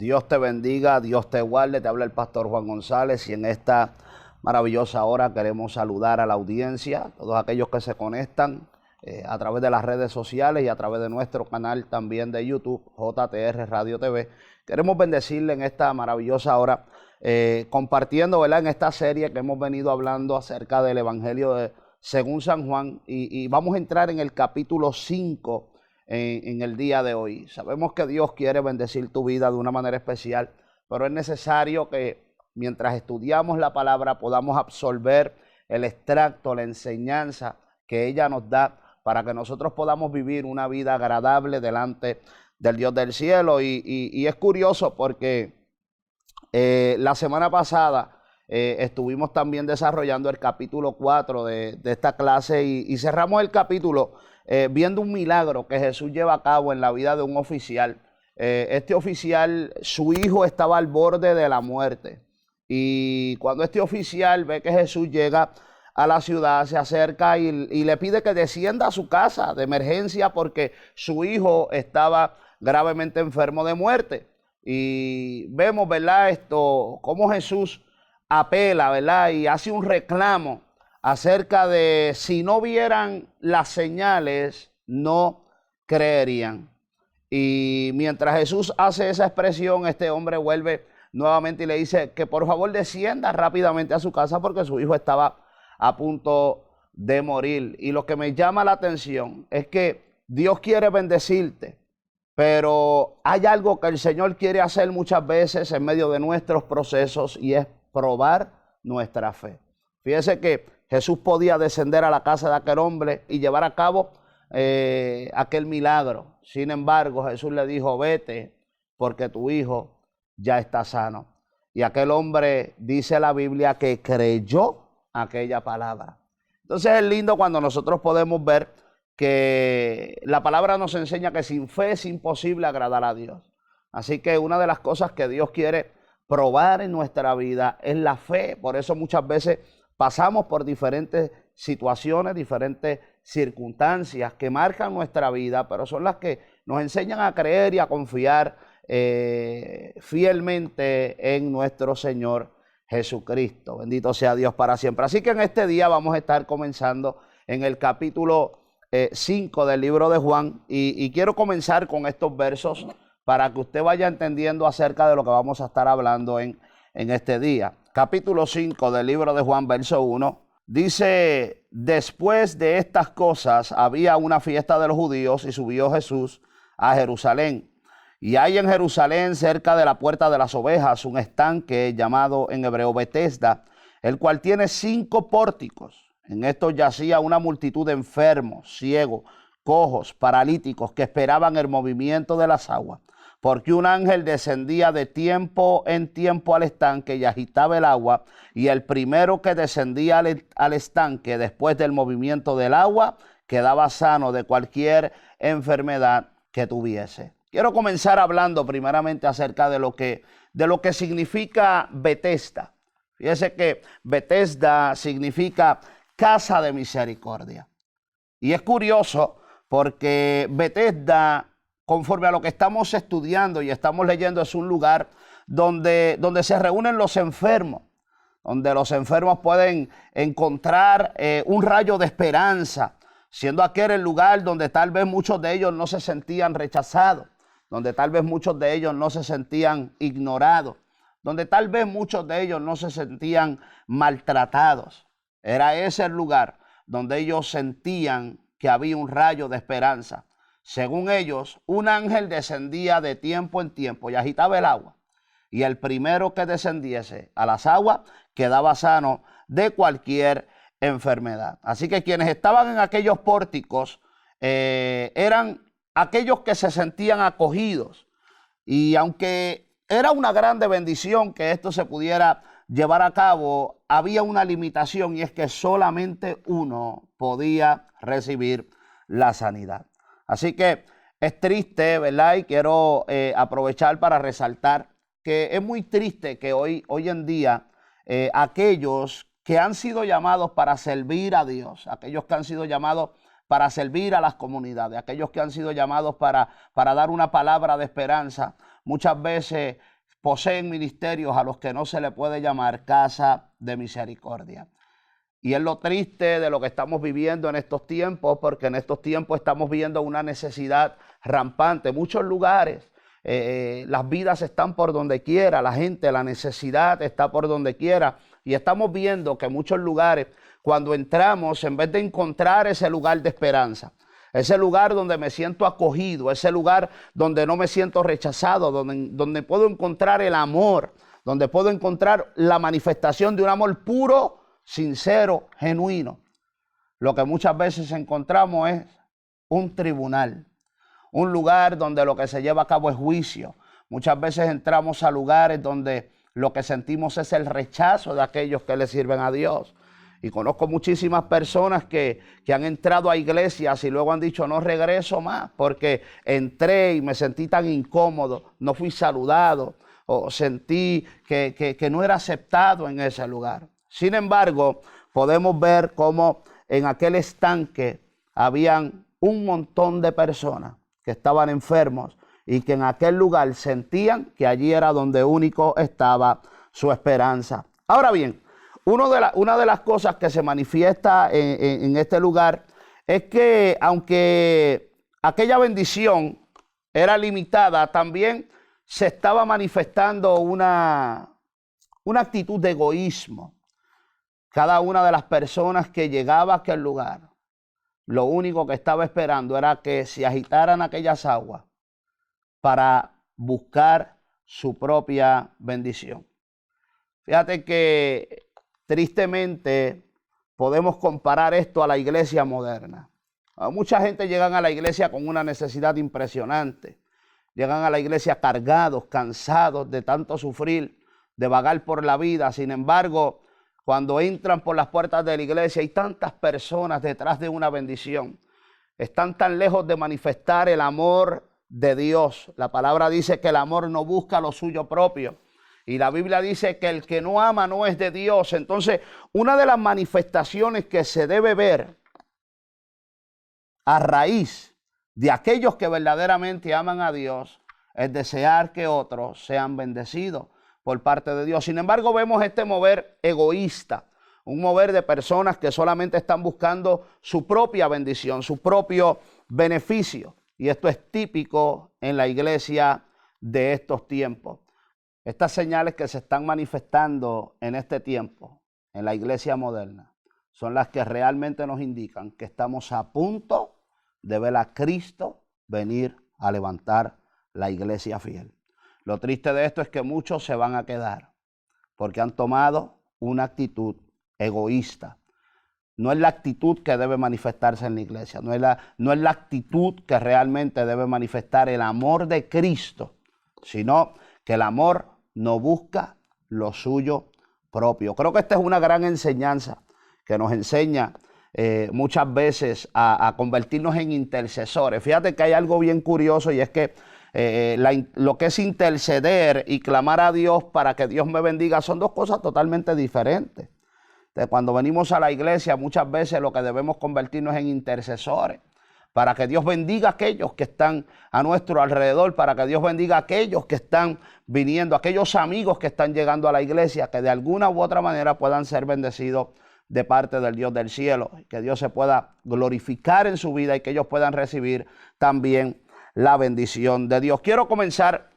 Dios te bendiga, Dios te guarde, te habla el pastor Juan González y en esta maravillosa hora queremos saludar a la audiencia, todos aquellos que se conectan a través de las redes sociales y a través de nuestro canal también de YouTube, JTR Radio TV. Queremos bendecirle en esta maravillosa hora, compartiendo, ¿verdad?, en esta serie que hemos venido hablando acerca del Evangelio según San Juan y vamos a entrar en el capítulo 5 en el día de hoy. Sabemos que Dios quiere bendecir tu vida de una manera especial, pero es necesario que mientras estudiamos la palabra podamos absorber el extracto, la enseñanza que ella nos da para que nosotros podamos vivir una vida agradable delante del Dios del cielo. Y es curioso porque la semana pasada estuvimos también desarrollando el capítulo 4 de esta clase y cerramos el capítulo viendo un milagro que Jesús lleva a cabo en la vida de un oficial. Este oficial, su hijo estaba al borde de la muerte. Y cuando este oficial ve que Jesús llega a la ciudad, se acerca y le pide que descienda a su casa de emergencia porque su hijo estaba gravemente enfermo de muerte. Y vemos, ¿verdad?, cómo Jesús apela, ¿verdad?, y hace un reclamo acerca de si no vieran las señales, no creerían. Y mientras Jesús hace esa expresión, este hombre vuelve nuevamente y le dice que por favor descienda rápidamente a su casa porque su hijo estaba a punto de morir. Y lo que me llama la atención es que Dios quiere bendecirte, pero hay algo que el Señor quiere hacer muchas veces en medio de nuestros procesos y es probar nuestra fe. Fíjese que Jesús podía descender a la casa de aquel hombre y llevar a cabo aquel milagro. Sin embargo, Jesús le dijo, vete porque tu hijo ya está sano. Y aquel hombre, dice la Biblia, que creyó aquella palabra. Entonces es lindo cuando nosotros podemos ver que la palabra nos enseña que sin fe es imposible agradar a Dios. Así que una de las cosas que Dios quiere probar en nuestra vida es la fe. Por eso muchas veces pasamos por diferentes situaciones, diferentes circunstancias que marcan nuestra vida, pero son las que nos enseñan a creer y a confiar fielmente en nuestro Señor Jesucristo. Bendito sea Dios para siempre. Así que en este día vamos a estar comenzando en el capítulo 5 del libro de Juan y quiero comenzar con estos versos para que usted vaya entendiendo acerca de lo que vamos a estar hablando en este día. Capítulo 5 del libro de Juan, verso 1, dice, después de estas cosas había una fiesta de los judíos y subió Jesús a Jerusalén. Y hay en Jerusalén, cerca de la puerta de las ovejas, un estanque llamado en hebreo Betesda, el cual tiene 5 pórticos. En estos yacía una multitud de enfermos, ciegos, cojos, paralíticos, que esperaban el movimiento de las aguas. Porque un ángel descendía de tiempo en tiempo al estanque y agitaba el agua, y el primero que descendía al estanque después del movimiento del agua quedaba sano de cualquier enfermedad que tuviese. Quiero comenzar hablando primeramente acerca de lo que significa Betesda. Fíjese que Betesda significa casa de misericordia. Y es curioso porque Betesda, conforme a lo que estamos estudiando y estamos leyendo, es un lugar donde se reúnen los enfermos, donde los enfermos pueden encontrar un rayo de esperanza, siendo aquel el lugar donde tal vez muchos de ellos no se sentían rechazados, donde tal vez muchos de ellos no se sentían ignorados, donde tal vez muchos de ellos no se sentían maltratados. Era ese el lugar donde ellos sentían que había un rayo de esperanza. Según ellos, un ángel descendía de tiempo en tiempo y agitaba el agua. Y el primero que descendiese a las aguas quedaba sano de cualquier enfermedad. Así que quienes estaban en aquellos pórticos eran aquellos que se sentían acogidos. Y aunque era una grande bendición que esto se pudiera llevar a cabo, había una limitación y es que solamente uno podía recibir la sanidad. Así que es triste, ¿verdad? Y quiero aprovechar para resaltar que es muy triste que hoy en día aquellos que han sido llamados para servir a Dios, aquellos que han sido llamados para servir a las comunidades, aquellos que han sido llamados para dar una palabra de esperanza, muchas veces poseen ministerios a los que no se le puede llamar casa de misericordia. Y es lo triste de lo que estamos viviendo en estos tiempos, porque en estos tiempos estamos viendo una necesidad rampante. En muchos lugares las vidas están por donde quiera, la gente, la necesidad está por donde quiera. Y estamos viendo que en muchos lugares, cuando entramos, en vez de encontrar ese lugar de esperanza, ese lugar donde me siento acogido, ese lugar donde no me siento rechazado, donde puedo encontrar el amor, donde puedo encontrar la manifestación de un amor puro, sincero, genuino. Lo que muchas veces encontramos es un tribunal, un lugar donde lo que se lleva a cabo es juicio. Muchas veces entramos a lugares donde lo que sentimos es el rechazo de aquellos que le sirven a Dios. Y conozco muchísimas personas que han entrado a iglesias y luego han dicho no regreso más porque entré y me sentí tan incómodo, no fui saludado o sentí que no era aceptado en ese lugar. Sin embargo, podemos ver cómo en aquel estanque habían un montón de personas que estaban enfermos y que en aquel lugar sentían que allí era donde único estaba su esperanza. Ahora bien, una de las cosas que se manifiesta en este lugar es que aunque aquella bendición era limitada, también se estaba manifestando una actitud de egoísmo. Cada una de las personas que llegaba a aquel lugar, lo único que estaba esperando era que se agitaran aquellas aguas para buscar su propia bendición. Fíjate que tristemente podemos comparar esto a la iglesia moderna. Mucha gente llega a la iglesia con una necesidad impresionante. Llegan a la iglesia cargados, cansados de tanto sufrir, de vagar por la vida. Sin embargo, cuando entran por las puertas de la iglesia hay tantas personas detrás de una bendición. Están tan lejos de manifestar el amor de Dios. La palabra dice que el amor no busca lo suyo propio. Y la Biblia dice que el que no ama no es de Dios. Entonces, una de las manifestaciones que se debe ver a raíz de aquellos que verdaderamente aman a Dios es desear que otros sean bendecidos por parte de Dios. Sin embargo, vemos este mover egoísta, un mover de personas que solamente están buscando su propia bendición, su propio beneficio. Y esto es típico en la iglesia de estos tiempos. Estas señales que se están manifestando en este tiempo, en la iglesia moderna, son las que realmente nos indican que estamos a punto de ver a Cristo venir a levantar la iglesia fiel. Lo triste de esto es que muchos se van a quedar porque han tomado una actitud egoísta. No es la actitud que debe manifestarse en la iglesia, no es la actitud que realmente debe manifestar el amor de Cristo, sino que el amor no busca lo suyo propio. Creo que esta es una gran enseñanza que nos enseña muchas veces a convertirnos en intercesores. Fíjate que hay algo bien curioso y es que lo que es interceder y clamar a Dios para que Dios me bendiga son dos cosas totalmente diferentes. Entonces, cuando venimos a la iglesia muchas veces lo que debemos convertirnos en intercesores para que Dios bendiga a aquellos que están a nuestro alrededor, para que Dios bendiga a aquellos que están viniendo, aquellos amigos que están llegando a la iglesia, que de alguna u otra manera puedan ser bendecidos de parte del Dios del cielo, que Dios se pueda glorificar en su vida y que ellos puedan recibir también la bendición de Dios. Quiero comenzar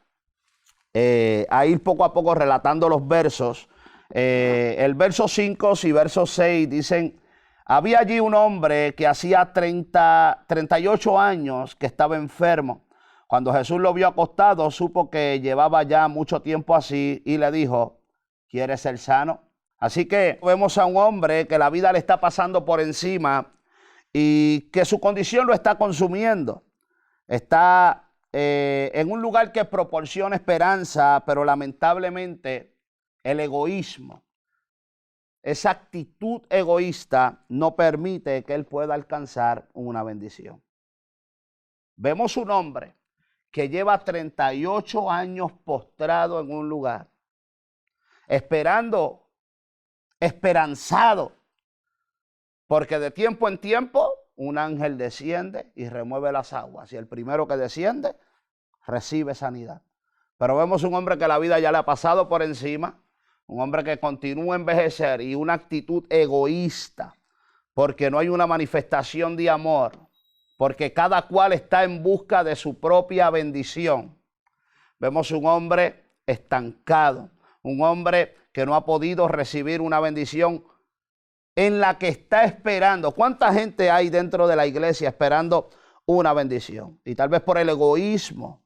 a ir poco a poco relatando los versos. El verso 5 y verso 6 dicen: había allí un hombre que hacía 38 años que estaba enfermo. Cuando Jesús lo vio acostado, supo que llevaba ya mucho tiempo así y le dijo: ¿quieres ser sano? Así que vemos a un hombre que la vida le está pasando por encima y que su condición lo está consumiendo. Está en un lugar que proporciona esperanza, pero lamentablemente el egoísmo, esa actitud egoísta no permite que él pueda alcanzar una bendición. Vemos un hombre que lleva 38 años postrado en un lugar, esperanzado, porque de tiempo en tiempo un ángel desciende y remueve las aguas, y el primero que desciende recibe sanidad. Pero vemos un hombre que la vida ya le ha pasado por encima, un hombre que continúa a envejecer y una actitud egoísta, porque no hay una manifestación de amor, porque cada cual está en busca de su propia bendición. Vemos un hombre estancado, un hombre que no ha podido recibir una bendición en la que está esperando. ¿Cuánta gente hay dentro de la iglesia esperando una bendición? Y tal vez por el egoísmo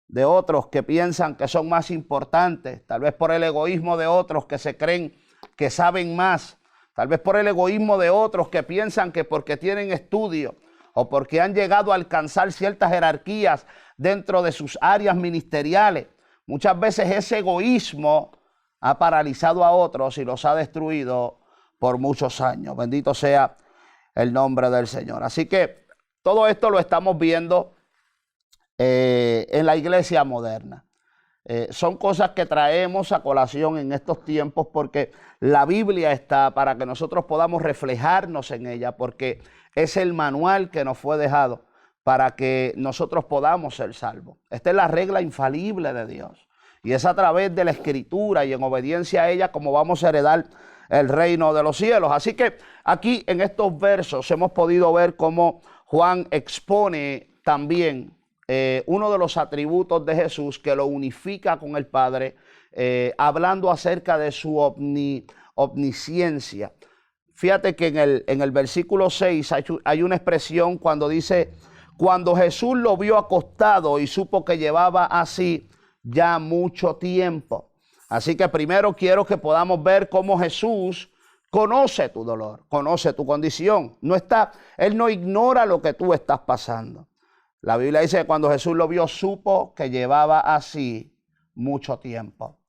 de otros que piensan que son más importantes, tal vez por el egoísmo de otros que se creen que saben más, tal vez por el egoísmo de otros que piensan que porque tienen estudio o porque han llegado a alcanzar ciertas jerarquías dentro de sus áreas ministeriales, muchas veces ese egoísmo ha paralizado a otros y los ha destruido por muchos años. Bendito sea el nombre del Señor. Así que todo esto lo estamos viendo en la iglesia moderna. Son cosas que traemos a colación en estos tiempos porque la Biblia está para que nosotros podamos reflejarnos en ella, porque es el manual que nos fue dejado para que nosotros podamos ser salvos. Esta es la regla infalible de Dios y es a través de la Escritura y en obediencia a ella como vamos a heredar el reino de los cielos. Así que aquí en estos versos hemos podido ver cómo Juan expone también uno de los atributos de Jesús que lo unifica con el Padre, hablando acerca de su omnisciencia. Fíjate que en el versículo 6 hay una expresión cuando dice, cuando Jesús lo vio acostado y supo que llevaba así ya mucho tiempo. Así que primero quiero que podamos ver cómo Jesús conoce tu dolor, conoce tu condición. Él no ignora lo que tú estás pasando. La Biblia dice que cuando Jesús lo vio, supo que llevaba así mucho tiempo.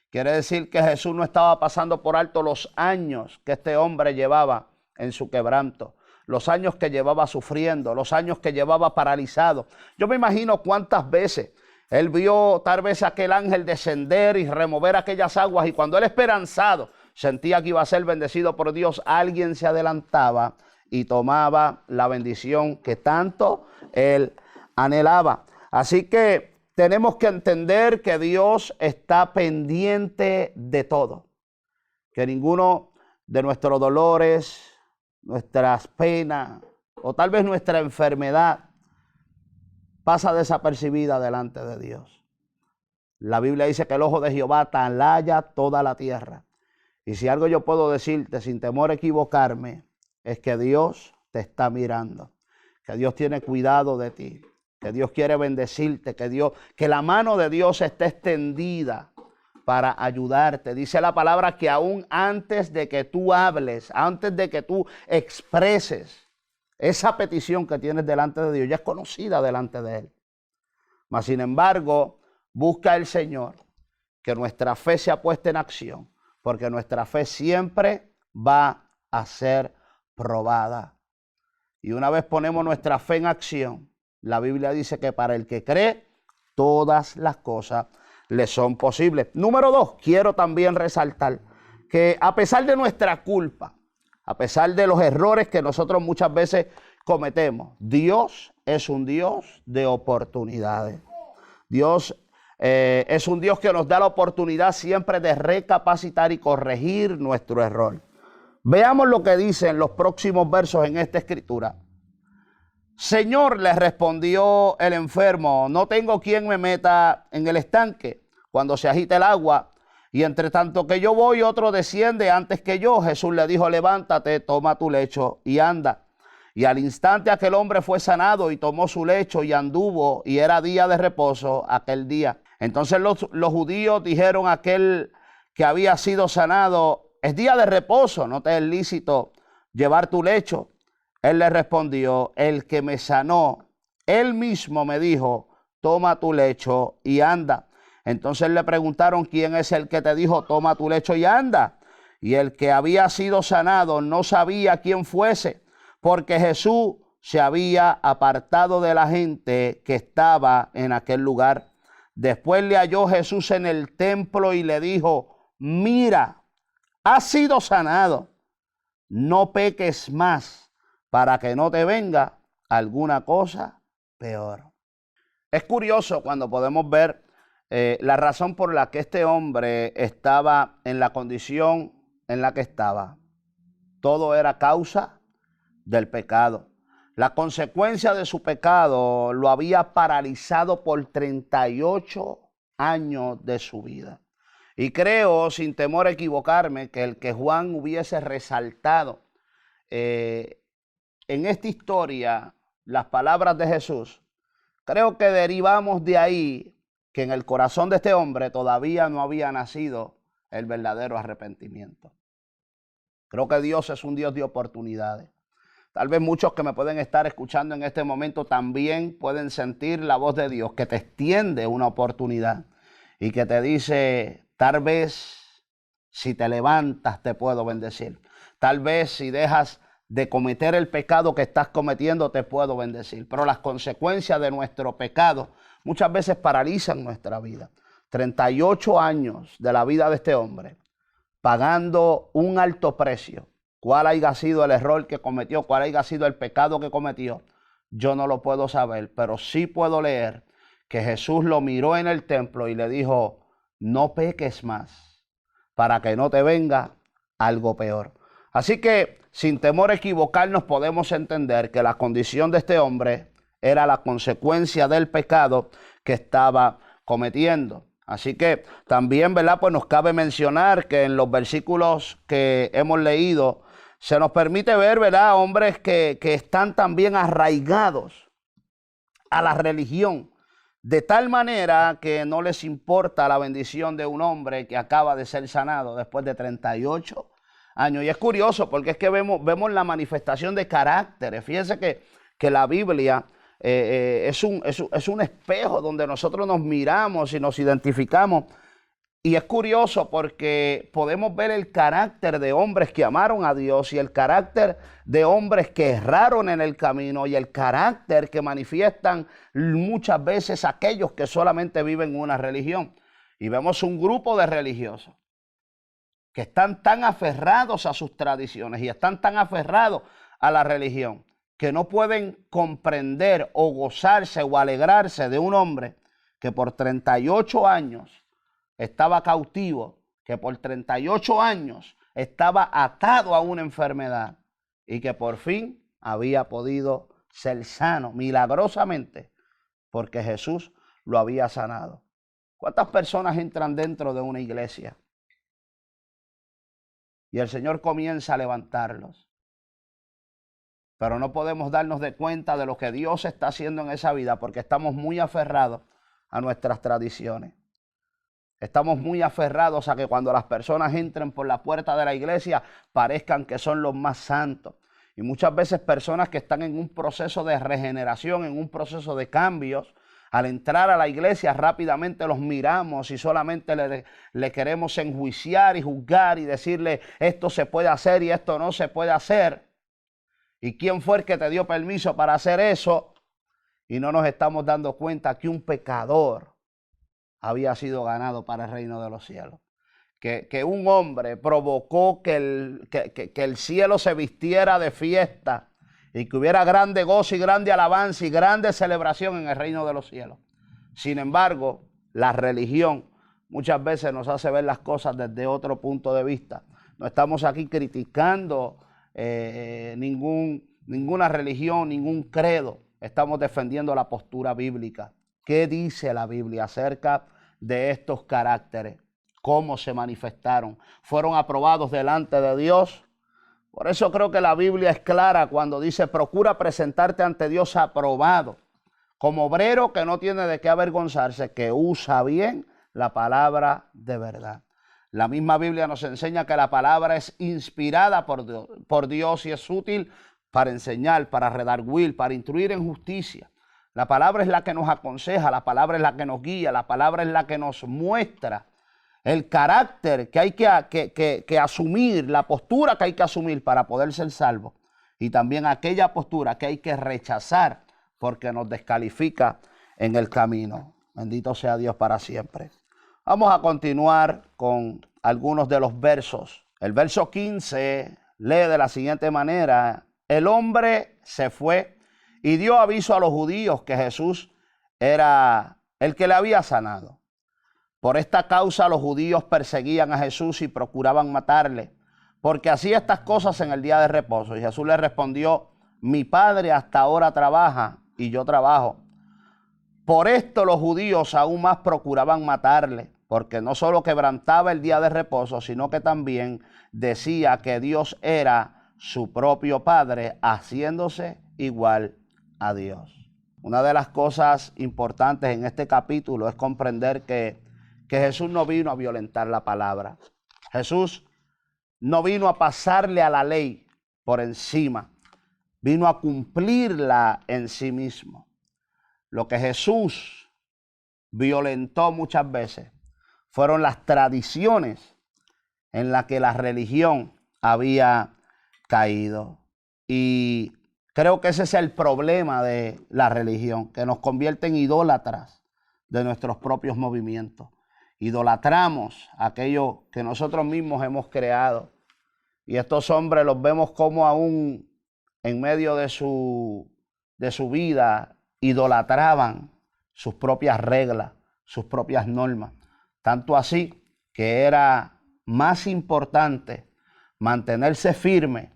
Quiere decir que Jesús no estaba pasando por alto los años que este hombre llevaba en su quebranto, los años que llevaba sufriendo, los años que llevaba paralizado. Yo me imagino cuántas veces él vio tal vez aquel ángel descender y remover aquellas aguas, y cuando él esperanzado sentía que iba a ser bendecido por Dios, alguien se adelantaba y tomaba la bendición que tanto él anhelaba. Así que tenemos que entender que Dios está pendiente de todo, que ninguno de nuestros dolores, nuestras penas o tal vez nuestra enfermedad pasa desapercibida delante de Dios. La Biblia dice que el ojo de Jehová atalaya toda la tierra. Y si algo yo puedo decirte sin temor a equivocarme, es que Dios te está mirando, que Dios tiene cuidado de ti, que Dios quiere bendecirte, que la mano de Dios está extendida para ayudarte. Dice la palabra que aún antes de que tú hables, antes de que tú expreses esa petición que tienes delante de Dios, ya es conocida delante de Él. Mas sin embargo, busca el Señor que nuestra fe sea puesta en acción, porque nuestra fe siempre va a ser probada. Y una vez ponemos nuestra fe en acción, la Biblia dice que para el que cree, todas las cosas le son posibles. Número 2, quiero también resaltar que a pesar de nuestra culpa, a pesar de los errores que nosotros muchas veces cometemos, Dios es un Dios de oportunidades. Dios es un Dios que nos da la oportunidad siempre de recapacitar y corregir nuestro error. Veamos lo que dice en los próximos versos en esta escritura. Señor, le respondió el enfermo, no tengo quien me meta en el estanque cuando se agita el agua, y entre tanto que yo voy, otro desciende antes que yo. Jesús le dijo, levántate, toma tu lecho y anda. Y al instante aquel hombre fue sanado y tomó su lecho y anduvo, y era día de reposo aquel día. Entonces los judíos dijeron a aquel que había sido sanado, es día de reposo, no te es lícito llevar tu lecho. Él le respondió, el que me sanó, él mismo me dijo, toma tu lecho y anda. Entonces le preguntaron, ¿quién es el que te dijo, toma tu lecho y anda? Y el que había sido sanado no sabía quién fuese, porque Jesús se había apartado de la gente que estaba en aquel lugar. Después le halló Jesús en el templo y le dijo, mira, has sido sanado, no peques más, para que no te venga alguna cosa peor. Es curioso cuando podemos ver la razón por la que este hombre estaba en la condición en la que estaba, todo era causa del pecado. La consecuencia de su pecado lo había paralizado por 38 años de su vida. Y creo, sin temor a equivocarme, que el que Juan hubiese resaltado en esta historia las palabras de Jesús, creo que derivamos de ahí que en el corazón de este hombre todavía no había nacido el verdadero arrepentimiento. Creo que Dios es un Dios de oportunidades. Tal vez muchos que me pueden estar escuchando en este momento también pueden sentir la voz de Dios que te extiende una oportunidad y que te dice, tal vez si te levantas te puedo bendecir. Tal vez si dejas de cometer el pecado que estás cometiendo te puedo bendecir. Pero las consecuencias de nuestro pecado muchas veces paralizan nuestra vida. 38 años de la vida de este hombre, pagando un alto precio. ¿Cuál haya sido el error que cometió? ¿Cuál haya sido el pecado que cometió? Yo no lo puedo saber, pero sí puedo leer que Jesús lo miró en el templo y le dijo, no peques más, para que no te venga algo peor. Así que, sin temor a equivocarnos, podemos entender que la condición de este hombre era la consecuencia del pecado que estaba cometiendo. Así que también, ¿verdad? Pues nos cabe mencionar que en los versículos que hemos leído se nos permite ver, ¿verdad? Hombres que están también arraigados a la religión, de tal manera que no les importa la bendición de un hombre que acaba de ser sanado después de 38 años. Y es curioso porque es que vemos la manifestación de caracteres. Fíjense que la Biblia es un espejo donde nosotros nos miramos y nos identificamos. Y es curioso porque podemos ver el carácter de hombres que amaron a Dios y el carácter de hombres que erraron en el camino y el carácter que manifiestan muchas veces aquellos que solamente viven una religión. Y vemos un grupo de religiosos que están tan aferrados a sus tradiciones y están tan aferrados a la religión que no pueden comprender o gozarse o alegrarse de un hombre que por 38 años estaba cautivo, que por 38 años estaba atado a una enfermedad y que por fin había podido ser sano milagrosamente porque Jesús lo había sanado. ¿Cuántas personas entran dentro de una iglesia y el Señor comienza a levantarlos? Pero no podemos darnos de cuenta de lo que Dios está haciendo en esa vida porque estamos muy aferrados a nuestras tradiciones. Estamos muy aferrados a que cuando las personas entren por la puerta de la iglesia parezcan que son los más santos. Y muchas veces personas que están en un proceso de regeneración, en un proceso de cambios, al entrar a la iglesia rápidamente los miramos y solamente le queremos enjuiciar y juzgar y decirle esto se puede hacer y esto no se puede hacer. ¿Y quién fue el que te dio permiso para hacer eso? Y no nos estamos dando cuenta que un pecador había sido ganado para el reino de los cielos. Que un hombre provocó que el cielo se vistiera de fiesta y que hubiera grande gozo y grande alabanza y grande celebración en el reino de los cielos. Sin embargo, la religión muchas veces nos hace ver las cosas desde otro punto de vista. No estamos aquí criticando ninguna religión, ningún credo. Estamos defendiendo la postura bíblica. ¿Qué dice la Biblia acerca de estos caracteres? ¿Cómo se manifestaron? ¿Fueron aprobados delante de Dios? Por eso creo que la Biblia es clara cuando dice, procura presentarte ante Dios aprobado, como obrero que no tiene de qué avergonzarse, que usa bien la palabra de verdad. La misma Biblia nos enseña que la palabra es inspirada por Dios y es útil para enseñar, para redarguir, para instruir en justicia. La palabra es la que nos aconseja, la palabra es la que nos guía, la palabra es la que nos muestra el carácter que hay que asumir, la postura que hay que asumir para poder ser salvo y también aquella postura que hay que rechazar porque nos descalifica en el camino. Bendito sea Dios para siempre. Vamos a continuar con algunos de los versos. El verso 15 lee de la siguiente manera: el hombre se fue y dio aviso a los judíos que Jesús era el que le había sanado. Por esta causa los judíos perseguían a Jesús y procuraban matarle, porque hacía estas cosas en el día de reposo. Y Jesús le respondió: mi Padre hasta ahora trabaja y yo trabajo. Por esto los judíos aún más procuraban matarle, porque no solo quebrantaba el día de reposo, sino que también decía que Dios era su propio Padre, haciéndose igual a Dios. Una de las cosas importantes en este capítulo es comprender que Jesús no vino a violentar la palabra. Jesús no vino a pasarle a la ley por encima, vino a cumplirla en sí mismo. Lo que Jesús violentó muchas veces fueron las tradiciones en las que la religión había caído. Y creo que ese es el problema de la religión, que nos convierte en idólatras de nuestros propios movimientos. Idolatramos aquello que nosotros mismos hemos creado. Y estos hombres los vemos como aún en medio de su vida idolatraban sus propias reglas, sus propias normas. Tanto así que era más importante mantenerse firme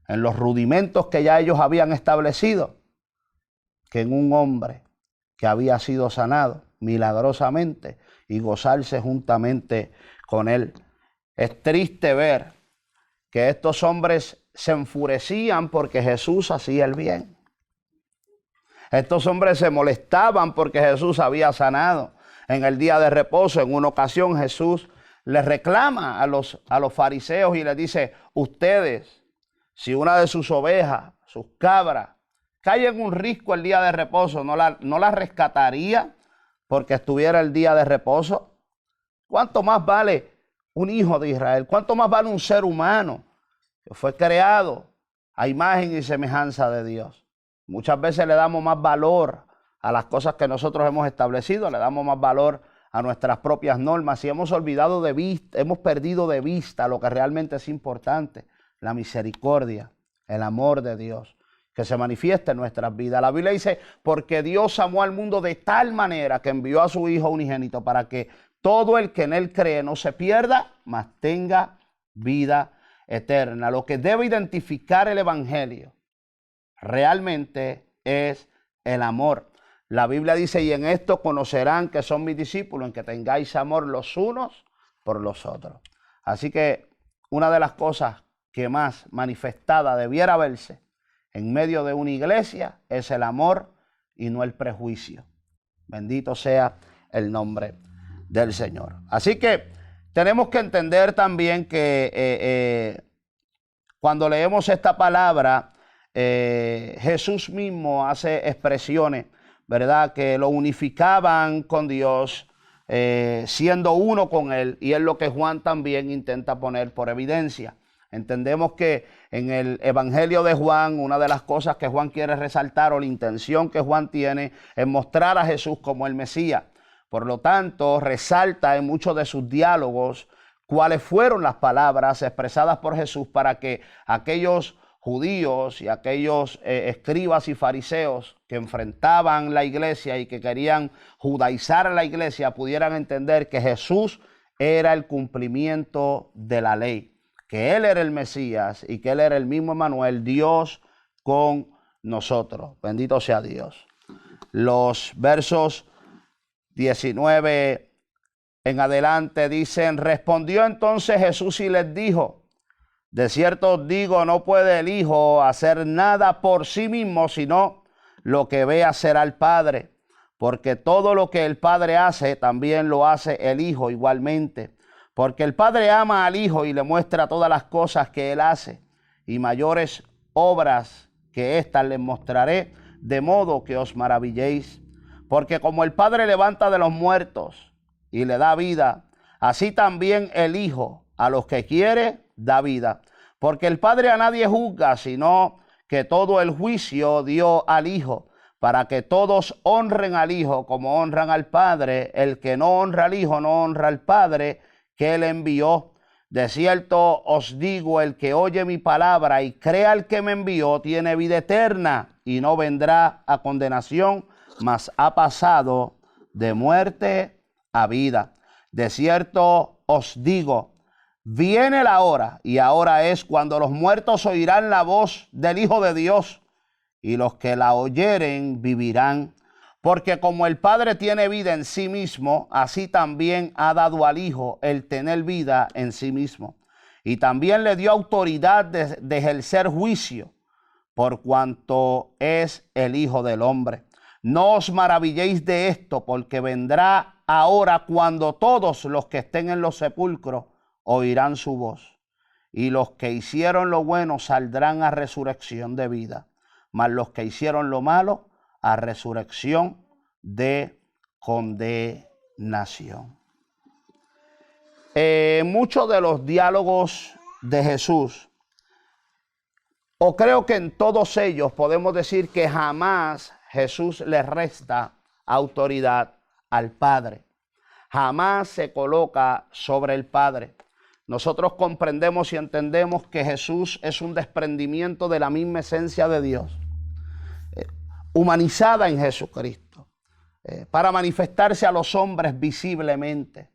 en los rudimentos que ya ellos habían establecido que en un hombre que había sido sanado milagrosamente y gozarse juntamente con él. Es triste ver que estos hombres se enfurecían porque Jesús hacía el bien. Estos hombres se molestaban porque Jesús había sanado en el día de reposo. En una ocasión Jesús les reclama a los fariseos y les dice: ustedes, si una de sus ovejas, sus cabras, cae en un risco el día de reposo, ¿no la rescataría porque estuviera el día de reposo? ¿Cuánto más vale un hijo de Israel? ¿Cuánto más vale un ser humano que fue creado a imagen y semejanza de Dios? Muchas veces le damos más valor a las cosas que nosotros hemos establecido, le damos más valor a nuestras propias normas y hemos perdido de vista lo que realmente es importante: la misericordia, el amor de Dios, que se manifiesta en nuestras vidas. La Biblia dice: porque Dios amó al mundo de tal manera que envió a su Hijo unigénito para que todo el que en él cree no se pierda, mas tenga vida eterna. Lo que debe identificar el Evangelio realmente es el amor. La Biblia dice: y en esto conocerán que son mis discípulos, en que tengáis amor los unos por los otros. Así que una de las cosas que más manifestada debiera verse en medio de una iglesia es el amor y no el prejuicio. Bendito sea el nombre del Señor. Así que tenemos que entender también que cuando leemos esta palabra, Jesús mismo hace expresiones, ¿verdad?, que lo unificaban con Dios, siendo uno con Él, y es lo que Juan también intenta poner por evidencia. Entendemos que en el Evangelio de Juan, una de las cosas que Juan quiere resaltar, o la intención que Juan tiene, es mostrar a Jesús como el Mesías. Por lo tanto, resalta en muchos de sus diálogos cuáles fueron las palabras expresadas por Jesús para que aquellos judíos y aquellos escribas y fariseos que enfrentaban la iglesia y que querían judaizar a la iglesia pudieran entender que Jesús era el cumplimiento de la ley, que Él era el Mesías y que Él era el mismo Emmanuel, Dios con nosotros. Bendito sea Dios. Los versos 19 en adelante dicen: respondió entonces Jesús y les dijo: de cierto os digo, no puede el Hijo hacer nada por sí mismo, sino lo que ve hacer al Padre. Porque todo lo que el Padre hace, también lo hace el Hijo igualmente. Porque el Padre ama al Hijo y le muestra todas las cosas que Él hace. Y mayores obras que éstas les mostraré, de modo que os maravilléis. Porque como el Padre levanta de los muertos y le da vida, así también el Hijo a los que quiere da vida. Porque el Padre a nadie juzga, sino que todo el juicio dio al Hijo, para que todos honren al Hijo como honran al Padre. El que no honra al Hijo no honra al Padre que Él envió. De cierto os digo, el que oye mi palabra y crea al que me envió, tiene vida eterna y no vendrá a condenación, mas ha pasado de muerte a vida. De cierto os digo, viene la hora, y ahora es, cuando los muertos oirán la voz del Hijo de Dios, y los que la oyeren vivirán. Porque como el Padre tiene vida en sí mismo, así también ha dado al Hijo el tener vida en sí mismo. Y también le dio autoridad de ejercer juicio, por cuanto es el Hijo del Hombre. No os maravilléis de esto, porque vendrá ahora cuando todos los que estén en los sepulcros oirán su voz. Y los que hicieron lo bueno saldrán a resurrección de vida, mas los que hicieron lo malo a resurrección de condenación. Muchos de los diálogos de Jesús, o creo que en todos ellos podemos decir que jamás Jesús le resta autoridad al Padre. Jamás se coloca sobre el Padre. Nosotros comprendemos y entendemos que Jesús es un desprendimiento de la misma esencia de Dios, humanizada en Jesucristo, para manifestarse a los hombres visiblemente.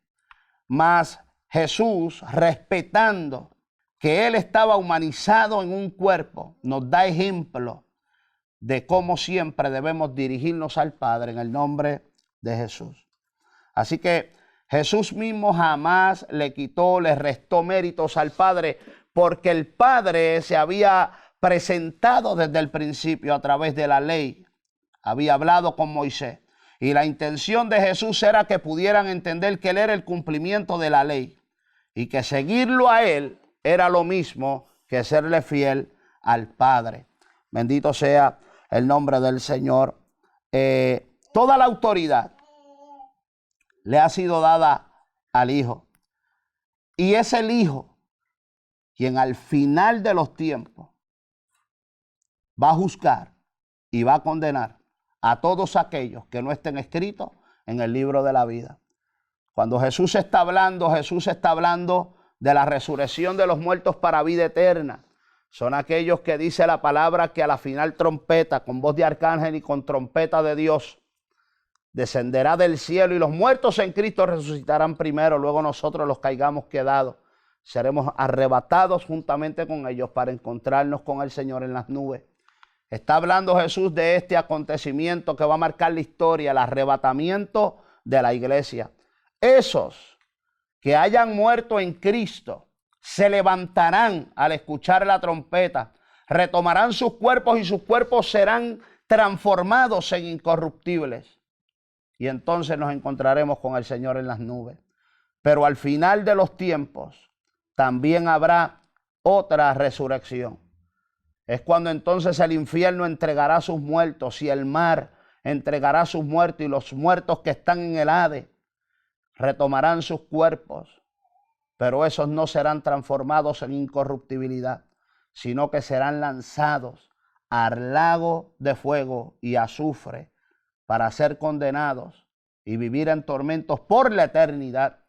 Mas Jesús, respetando que Él estaba humanizado en un cuerpo, nos da ejemplo de cómo siempre debemos dirigirnos al Padre en el nombre de Jesús. Así que Jesús mismo jamás le quitó, le restó méritos al Padre, porque el Padre se había presentado desde el principio a través de la ley. Había hablado con Moisés. Y la intención de Jesús era que pudieran entender que Él era el cumplimiento de la ley. Y que seguirlo a Él era lo mismo que serle fiel al Padre. Bendito sea el nombre del Señor. Toda la autoridad le ha sido dada al Hijo. Y es el Hijo quien al final de los tiempos va a juzgar y va a condenar a todos aquellos que no estén escritos en el libro de la vida. Cuando Jesús está hablando de la resurrección de los muertos para vida eterna. Son aquellos que dice la palabra que a la final trompeta, con voz de arcángel y con trompeta de Dios, descenderá del cielo y los muertos en Cristo resucitarán primero. Luego nosotros, los que hayamos quedado, seremos arrebatados juntamente con ellos para encontrarnos con el Señor en las nubes. Está hablando Jesús de este acontecimiento que va a marcar la historia, el arrebatamiento de la iglesia. Esos que hayan muerto en Cristo se levantarán al escuchar la trompeta, retomarán sus cuerpos y sus cuerpos serán transformados en incorruptibles. Y entonces nos encontraremos con el Señor en las nubes. Pero al final de los tiempos también habrá otra resurrección. Es cuando entonces el infierno entregará sus muertos y el mar entregará sus muertos y los muertos que están en el Hades retomarán sus cuerpos, pero esos no serán transformados en incorruptibilidad, sino que serán lanzados al lago de fuego y azufre para ser condenados y vivir en tormentos por la eternidad.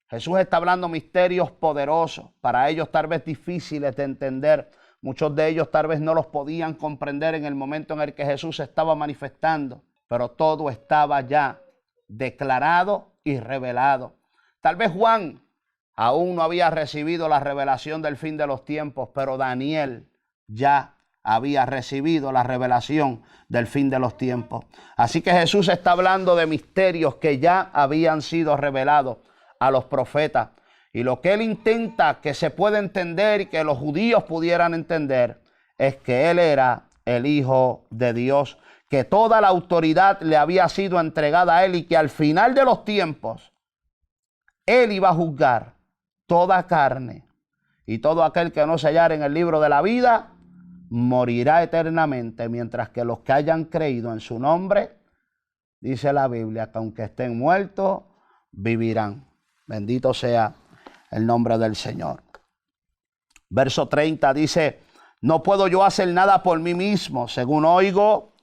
Jesús está hablando misterios poderosos, para ellos tal vez difíciles de entender. Muchos de ellos tal vez no los podían comprender en el momento en el que Jesús estaba manifestando, pero todo estaba ya declarado y revelado. Tal vez Juan aún no había recibido la revelación del fin de los tiempos, pero Daniel ya había recibido la revelación del fin de los tiempos. Así que Jesús está hablando de misterios que ya habían sido revelados a los profetas. Y lo que Él intenta que se pueda entender y que los judíos pudieran entender es que Él era el Hijo de Dios, que toda la autoridad le había sido entregada a Él y que al final de los tiempos Él iba a juzgar toda carne y todo aquel que no se hallara en el libro de la vida morirá eternamente, mientras que los que hayan creído en su nombre, dice la Biblia, que aunque estén muertos, vivirán. Bendito sea el nombre del Señor. Verso 30 dice: no puedo yo hacer nada por mí mismo, según oigo,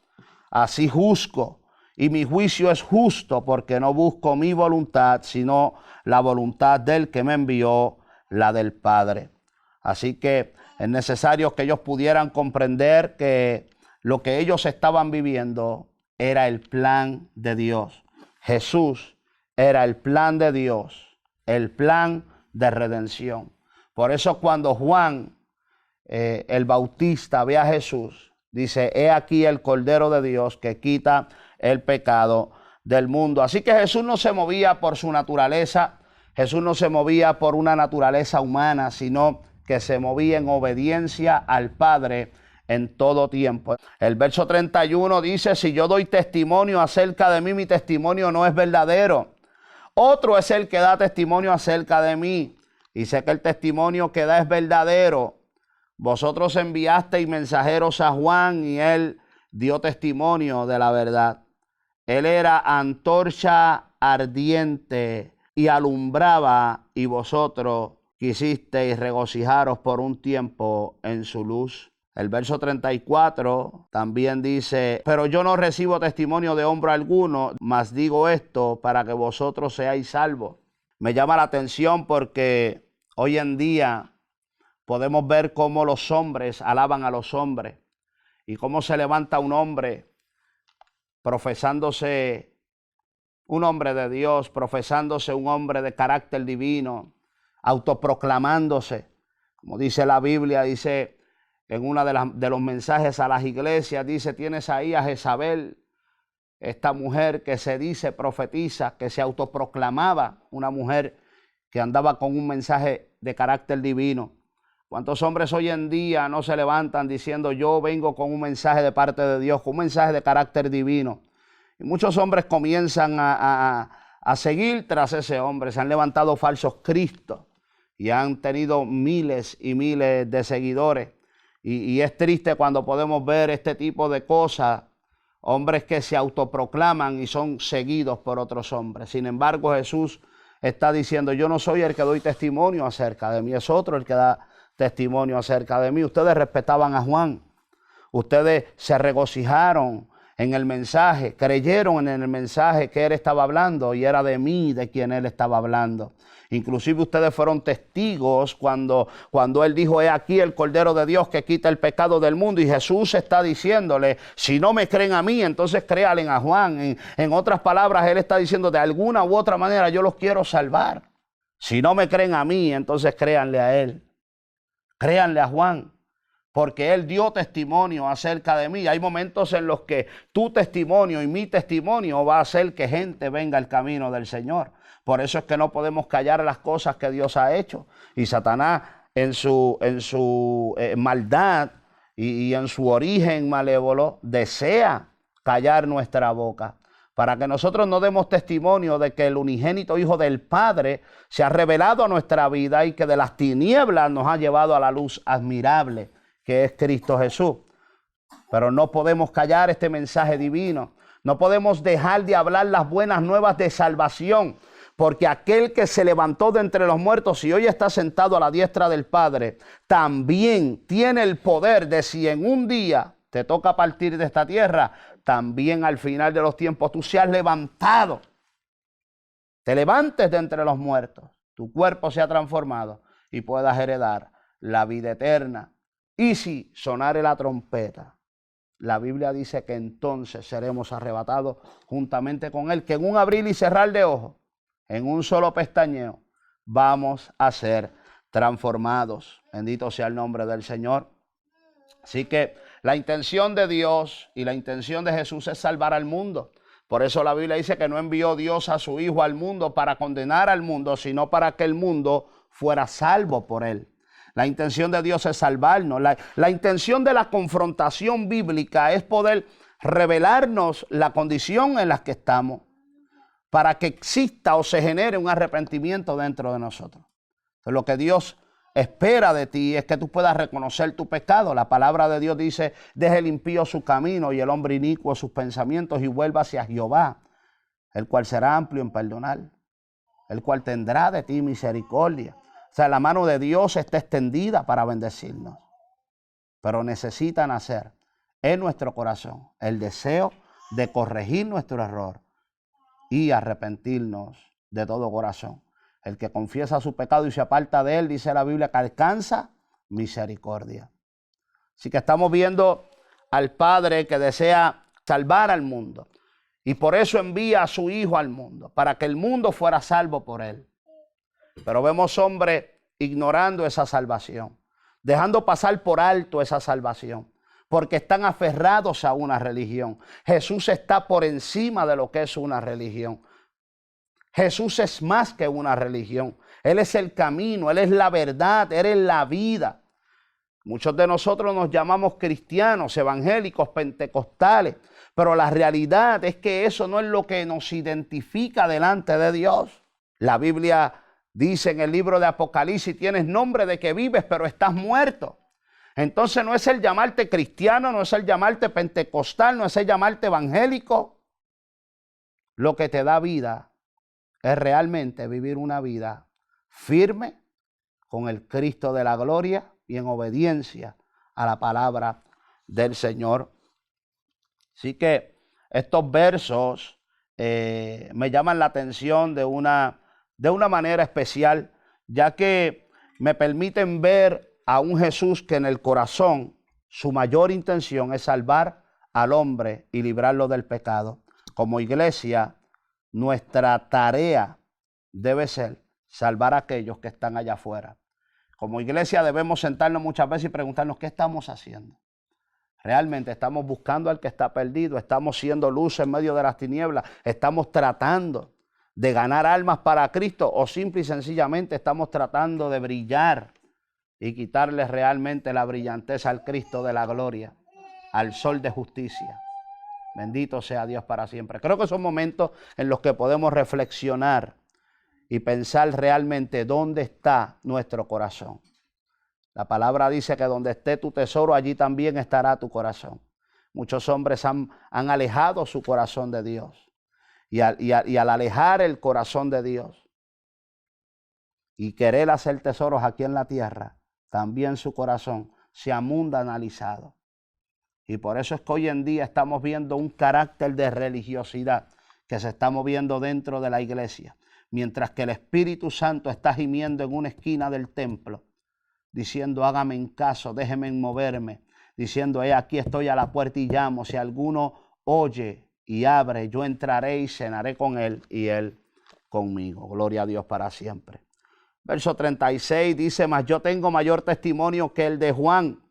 así juzgo, y mi juicio es justo, porque no busco mi voluntad, sino la voluntad del que me envió, la del Padre. Así que es necesario que ellos pudieran comprender que lo que ellos estaban viviendo era el plan de Dios. Jesús era el plan de Dios el plan de redención. Por eso cuando Juan, el Bautista, ve a Jesús, dice, he aquí el Cordero de Dios que quita el pecado del mundo. Así que Jesús no se movía por su naturaleza, Jesús no se movía por una naturaleza humana, sino que se movía en obediencia al Padre en todo tiempo. El verso 31 dice, si yo doy testimonio acerca de mí, mi testimonio no es verdadero. Otro es el que da testimonio acerca de mí, y sé que el testimonio que da es verdadero. Vosotros enviasteis mensajeros a Juan y él dio testimonio de la verdad. Él era antorcha ardiente y alumbraba, y vosotros quisisteis regocijaros por un tiempo en su luz. El verso 34 también dice, pero yo no recibo testimonio de hombre alguno, mas digo esto para que vosotros seáis salvos. Me llama la atención porque hoy en día podemos ver cómo los hombres alaban a los hombres y cómo se levanta un hombre profesándose un hombre de Dios, profesándose un hombre de carácter divino, autoproclamándose, como dice la Biblia, dice en uno de los mensajes a las iglesias, dice, tienes ahí a Jezabel, esta mujer que se dice profetiza, que se autoproclamaba una mujer que andaba con un mensaje de carácter divino. ¿Cuántos hombres hoy en día no se levantan diciendo, yo vengo con un mensaje de parte de Dios, con un mensaje de carácter divino? Y muchos hombres comienzan a seguir tras ese hombre, se han levantado falsos cristos y han tenido miles y miles de seguidores. Y es triste cuando podemos ver este tipo de cosas, hombres que se autoproclaman y son seguidos por otros hombres. Sin embargo, Jesús está diciendo, yo no soy el que doy testimonio acerca de mí, es otro el que da testimonio acerca de mí. Ustedes respetaban a Juan, ustedes se regocijaron en el mensaje, creyeron en el mensaje que él estaba hablando y era de mí de quien él estaba hablando. Inclusive ustedes fueron testigos cuando él dijo, he aquí el Cordero de Dios que quita el pecado del mundo. Y Jesús está diciéndole, si no me creen a mí, entonces créanle a Juan. En otras palabras, él está diciendo, de alguna u otra manera yo los quiero salvar. Si no me creen a mí, entonces créanle a él. Créanle a Juan, porque él dio testimonio acerca de mí. Hay momentos en los que tu testimonio y mi testimonio va a hacer que gente venga al camino del Señor. Por eso es que no podemos callar las cosas que Dios ha hecho. Y Satanás en su maldad y en su origen malévolo desea callar nuestra boca, para que nosotros no demos testimonio de que el unigénito Hijo del Padre se ha revelado a nuestra vida y que de las tinieblas nos ha llevado a la luz admirable, que es Cristo Jesús. Pero no podemos callar este mensaje divino. No podemos dejar de hablar las buenas nuevas de salvación, porque aquel que se levantó de entre los muertos y hoy está sentado a la diestra del Padre, también tiene el poder de, si en un día te toca partir de esta tierra, también al final de los tiempos tú seas levantado, te levantes de entre los muertos, tu cuerpo sea transformado y puedas heredar la vida eterna. Y si sonare la trompeta, la Biblia dice que entonces seremos arrebatados juntamente con él, que en un abrir y cerrar de ojos, en un solo pestañeo, vamos a ser transformados. Bendito sea el nombre del Señor. Así que la intención de Dios y la intención de Jesús es salvar al mundo. Por eso la Biblia dice que no envió Dios a su Hijo al mundo para condenar al mundo, sino para que el mundo fuera salvo por él. La intención de Dios es salvarnos. La intención de la confrontación bíblica es poder revelarnos la condición en la que estamos, para que exista o se genere un arrepentimiento dentro de nosotros. Entonces, lo que Dios espera de ti es que tú puedas reconocer tu pecado. La palabra de Dios dice, deje el impío su camino y el hombre inicuo sus pensamientos y vuelva hacia Jehová, el cual será amplio en perdonar, el cual tendrá de ti misericordia. O sea, la mano de Dios está extendida para bendecirnos, pero necesita nacer en nuestro corazón el deseo de corregir nuestro error y arrepentirnos de todo corazón. El que confiesa su pecado y se aparta de él, dice la Biblia, que alcanza misericordia. Así que estamos viendo al Padre que desea salvar al mundo. Y por eso envía a su Hijo al mundo, para que el mundo fuera salvo por él. Pero vemos hombres ignorando esa salvación, dejando pasar por alto esa salvación, porque están aferrados a una religión. Jesús está por encima de lo que es una religión. Jesús es más que una religión. Él es el camino, Él es la verdad, Él es la vida. Muchos de nosotros nos llamamos cristianos, evangélicos, pentecostales, pero la realidad es que eso no es lo que nos identifica delante de Dios. La Biblia dice en el libro de Apocalipsis, tienes nombre de que vives, pero estás muerto. Entonces no es el llamarte cristiano, no es el llamarte pentecostal, no es el llamarte evangélico. Lo que te da vida es realmente vivir una vida firme con el Cristo de la gloria y en obediencia a la palabra del Señor. Así que estos versos me llaman la atención de una manera especial, ya que me permiten ver a un Jesús que en el corazón su mayor intención es salvar al hombre y librarlo del pecado. Como iglesia, nuestra tarea debe ser salvar a aquellos que están allá afuera. Como iglesia debemos sentarnos muchas veces y preguntarnos qué estamos haciendo. Realmente estamos buscando al que está perdido, estamos siendo luz en medio de las tinieblas, estamos tratando de ganar almas para Cristo o simple y sencillamente estamos tratando de brillar y quitarle realmente la brillantez al Cristo de la gloria, al sol de justicia. Bendito sea Dios para siempre. Creo que son momentos en los que podemos reflexionar y pensar realmente dónde está nuestro corazón. La palabra dice que donde esté tu tesoro, allí también estará tu corazón. Muchos hombres han alejado su corazón de Dios. Y al alejar el corazón de Dios y querer hacer tesoros aquí en la tierra, también su corazón se ha mundanalizado. Y por eso es que hoy en día estamos viendo un carácter de religiosidad que se está moviendo dentro de la iglesia. Mientras que el Espíritu Santo está gimiendo en una esquina del templo, diciendo, hágame en caso, déjeme moverme, diciendo, aquí estoy a la puerta y llamo, si alguno oye y abre, yo entraré y cenaré con él y él conmigo. Gloria a Dios para siempre. Verso 36 dice, mas yo tengo mayor testimonio que el de Juan,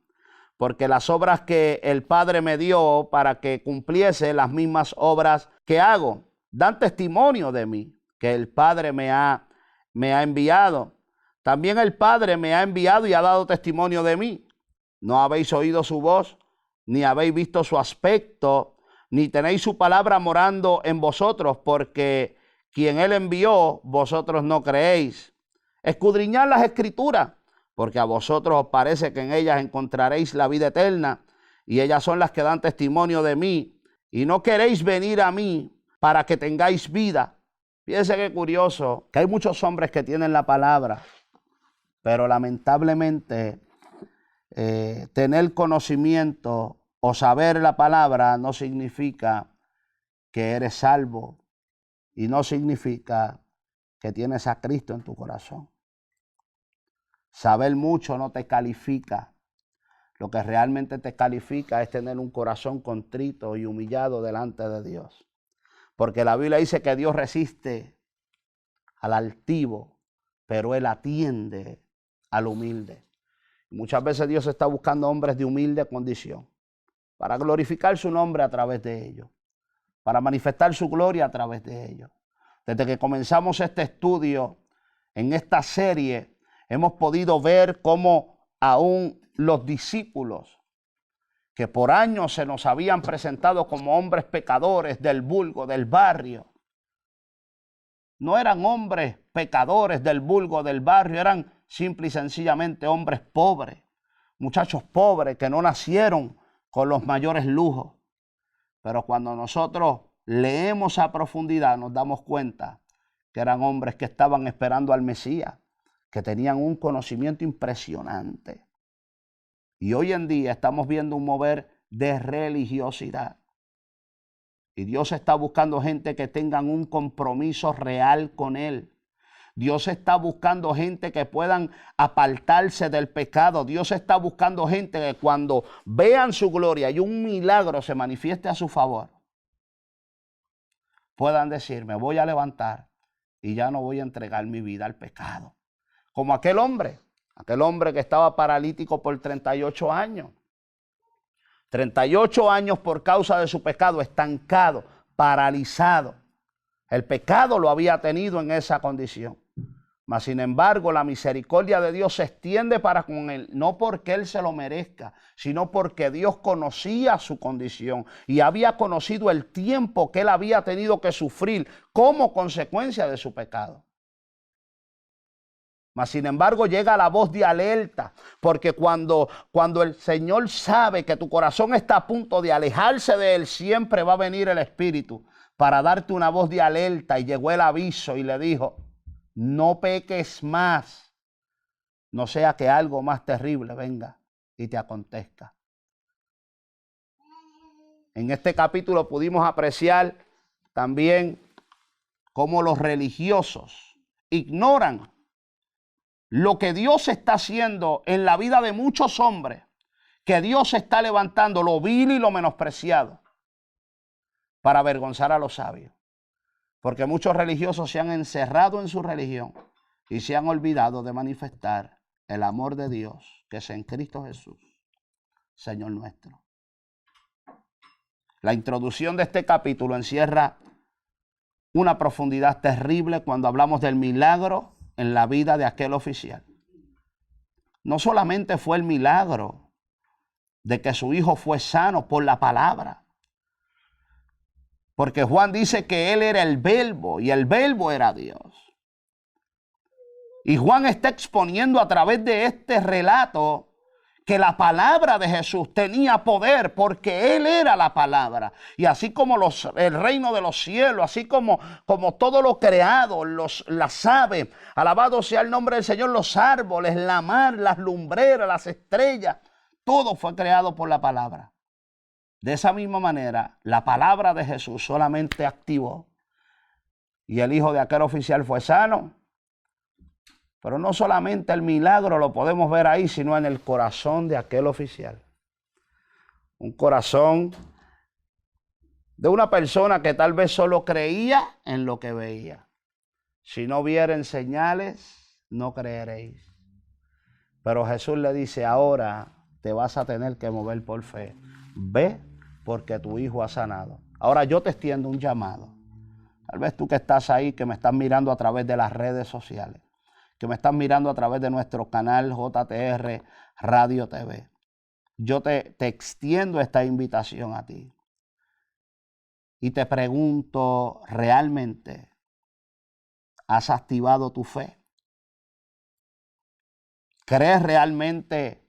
porque las obras que el Padre me dio para que cumpliese las mismas obras que hago, dan testimonio de mí, que el Padre me ha enviado. También el Padre me ha enviado y ha dado testimonio de mí. No habéis oído su voz, ni habéis visto su aspecto, ni tenéis su palabra morando en vosotros, porque quien él envió, vosotros no creéis. Escudriñad las Escrituras, porque a vosotros os parece que en ellas encontraréis la vida eterna, y ellas son las que dan testimonio de mí, y no queréis venir a mí para que tengáis vida. Fíjense qué curioso, que hay muchos hombres que tienen la palabra, pero lamentablemente tener conocimiento o saber la palabra no significa que eres salvo y no significa que tienes a Cristo en tu corazón. Saber mucho no te califica. Lo que realmente te califica es tener un corazón contrito y humillado delante de Dios. Porque la Biblia dice que Dios resiste al altivo, pero Él atiende al humilde. Muchas veces Dios está buscando hombres de humilde condición para glorificar su nombre a través de ellos, para manifestar su gloria a través de ellos. Desde que comenzamos este estudio, en esta serie, hemos podido ver cómo aún los discípulos que por años se nos habían presentado como hombres pecadores del vulgo, del barrio, no eran hombres pecadores del vulgo, del barrio, eran simple y sencillamente hombres pobres, muchachos pobres que no nacieron con los mayores lujos. Pero cuando nosotros leemos a profundidad nos damos cuenta que eran hombres que estaban esperando al Mesías, que tenían un conocimiento impresionante. Y hoy en día estamos viendo un mover de religiosidad. Y Dios está buscando gente que tengan un compromiso real con Él. Dios está buscando gente que puedan apartarse del pecado. Dios está buscando gente que cuando vean su gloria y un milagro se manifieste a su favor, puedan decir, me voy a levantar y ya no voy a entregar mi vida al pecado. Como aquel hombre que estaba paralítico por 38 años. 38 años por causa de su pecado, estancado, paralizado. El pecado lo había tenido en esa condición. Mas, sin embargo, la misericordia de Dios se extiende para con él, no porque él se lo merezca, sino porque Dios conocía su condición y había conocido el tiempo que él había tenido que sufrir como consecuencia de su pecado. Mas, sin embargo, llega la voz de alerta, porque cuando el Señor sabe que tu corazón está a punto de alejarse de él, siempre va a venir el Espíritu para darte una voz de alerta. Y llegó el aviso y le dijo: no peques más, no sea que algo más terrible venga y te acontezca. En este capítulo pudimos apreciar también cómo los religiosos ignoran lo que Dios está haciendo en la vida de muchos hombres, que Dios está levantando lo vil y lo menospreciado para avergonzar a los sabios. Porque muchos religiosos se han encerrado en su religión y se han olvidado de manifestar el amor de Dios que es en Cristo Jesús, Señor nuestro. La introducción de este capítulo encierra una profundidad terrible cuando hablamos del milagro en la vida de aquel oficial. No solamente fue el milagro de que su hijo fue sano por la palabra, porque Juan dice que él era el Verbo y el Verbo era Dios. Y Juan está exponiendo a través de este relato que la palabra de Jesús tenía poder porque él era la palabra. Y así como el reino de los cielos, así como todo lo creado, las aves, alabado sea el nombre del Señor, los árboles, la mar, las lumbreras, las estrellas, todo fue creado por la palabra. De esa misma manera, la palabra de Jesús solamente activó y el hijo de aquel oficial fue sano. Pero no solamente el milagro lo podemos ver ahí, sino en el corazón de aquel oficial. Un corazón de una persona que tal vez solo creía en lo que veía. Si no vieren señales, no creeréis. Pero Jesús le dice: ahora te vas a tener que mover por fe. Ve, porque tu hijo ha sanado. Ahora yo te extiendo un llamado. Tal vez tú que estás ahí, que me estás mirando a través de las redes sociales, que me estás mirando a través de nuestro canal JTR Radio TV. Yo te extiendo esta invitación a ti. Y te pregunto, ¿realmente has activado tu fe? ¿Crees realmente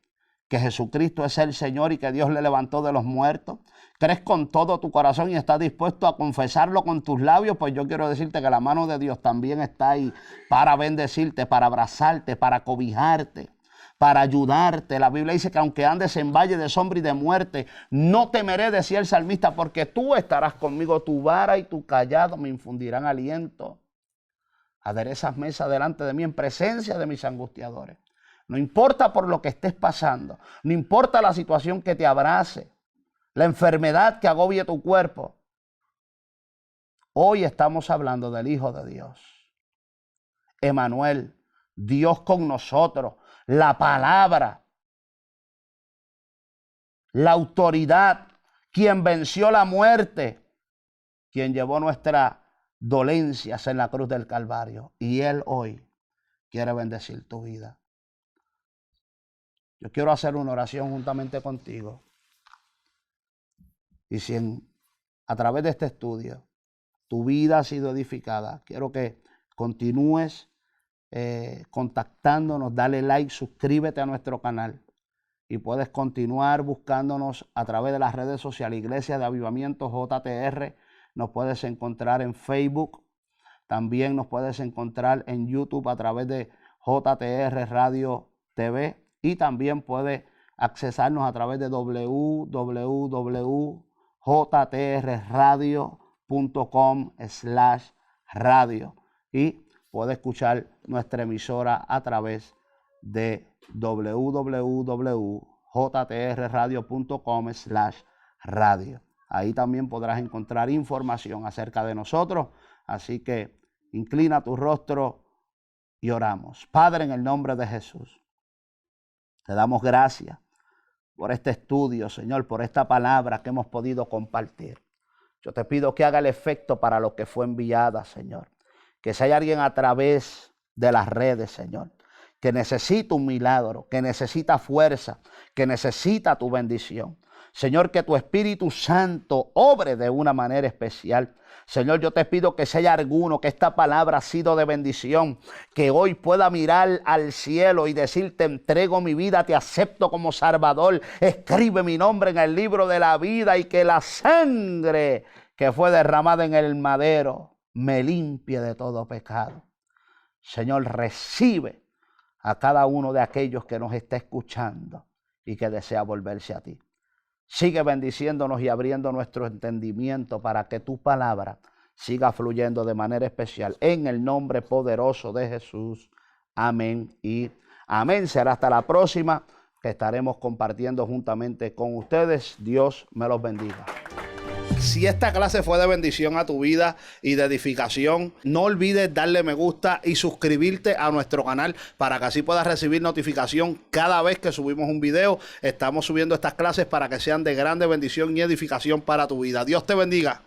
que Jesucristo es el Señor y que Dios le levantó de los muertos? ¿Crees con todo tu corazón y estás dispuesto a confesarlo con tus labios? Pues yo quiero decirte que la mano de Dios también está ahí para bendecirte, para abrazarte, para cobijarte, para ayudarte. La Biblia dice que aunque andes en valle de sombra y de muerte, no temeré, decía el salmista, porque tú estarás conmigo, tu vara y tu cayado me infundirán aliento. Aderezas mesa delante de mí en presencia de mis angustiadores. No importa por lo que estés pasando, no importa la situación que te abrace, la enfermedad que agobie tu cuerpo. Hoy estamos hablando del Hijo de Dios, Emmanuel, Dios con nosotros, la palabra, la autoridad, quien venció la muerte, quien llevó nuestras dolencias en la cruz del Calvario. Y Él hoy quiere bendecir tu vida. Yo quiero hacer una oración juntamente contigo. Y si a través de este estudio tu vida ha sido edificada, quiero que continúes contactándonos, dale like, suscríbete a nuestro canal. Y puedes continuar buscándonos a través de las redes sociales. Iglesia de Avivamiento JTR. Nos puedes encontrar en Facebook. También nos puedes encontrar en YouTube a través de JTR Radio TV. Y también puedes accesarnos a través de www.jtrradio.com/radio. Y puedes escuchar nuestra emisora a través de www.jtrradio.com/radio. Ahí también podrás encontrar información acerca de nosotros. Así que Inclina tu rostro y oramos. Padre, en el nombre de Jesús, te damos gracias por este estudio, Señor, por esta palabra que hemos podido compartir. Yo te pido que haga el efecto para lo que fue enviada, Señor. Que si hay alguien a través de las redes, Señor, que necesita un milagro, que necesita fuerza, que necesita tu bendición. Señor, que tu Espíritu Santo obre de una manera especial. Señor, yo te pido que si hay alguno que esta palabra ha sido de bendición, que hoy pueda mirar al cielo y decir: te entrego mi vida, te acepto como Salvador, escribe mi nombre en el libro de la vida, y que la sangre que fue derramada en el madero me limpie de todo pecado. Señor, recibe a cada uno de aquellos que nos está escuchando y que desea volverse a ti. Sigue bendiciéndonos y abriendo nuestro entendimiento para que tu palabra siga fluyendo de manera especial. En el nombre poderoso de Jesús. Amén y amén. Será hasta la próxima, que estaremos compartiendo juntamente con ustedes. Dios me los bendiga. Si esta clase fue de bendición a tu vida y de edificación, no olvides darle me gusta y suscribirte a nuestro canal para que así puedas recibir notificación cada vez que subimos un video. Estamos subiendo estas clases para que sean de grande bendición y edificación para tu vida. Dios te bendiga.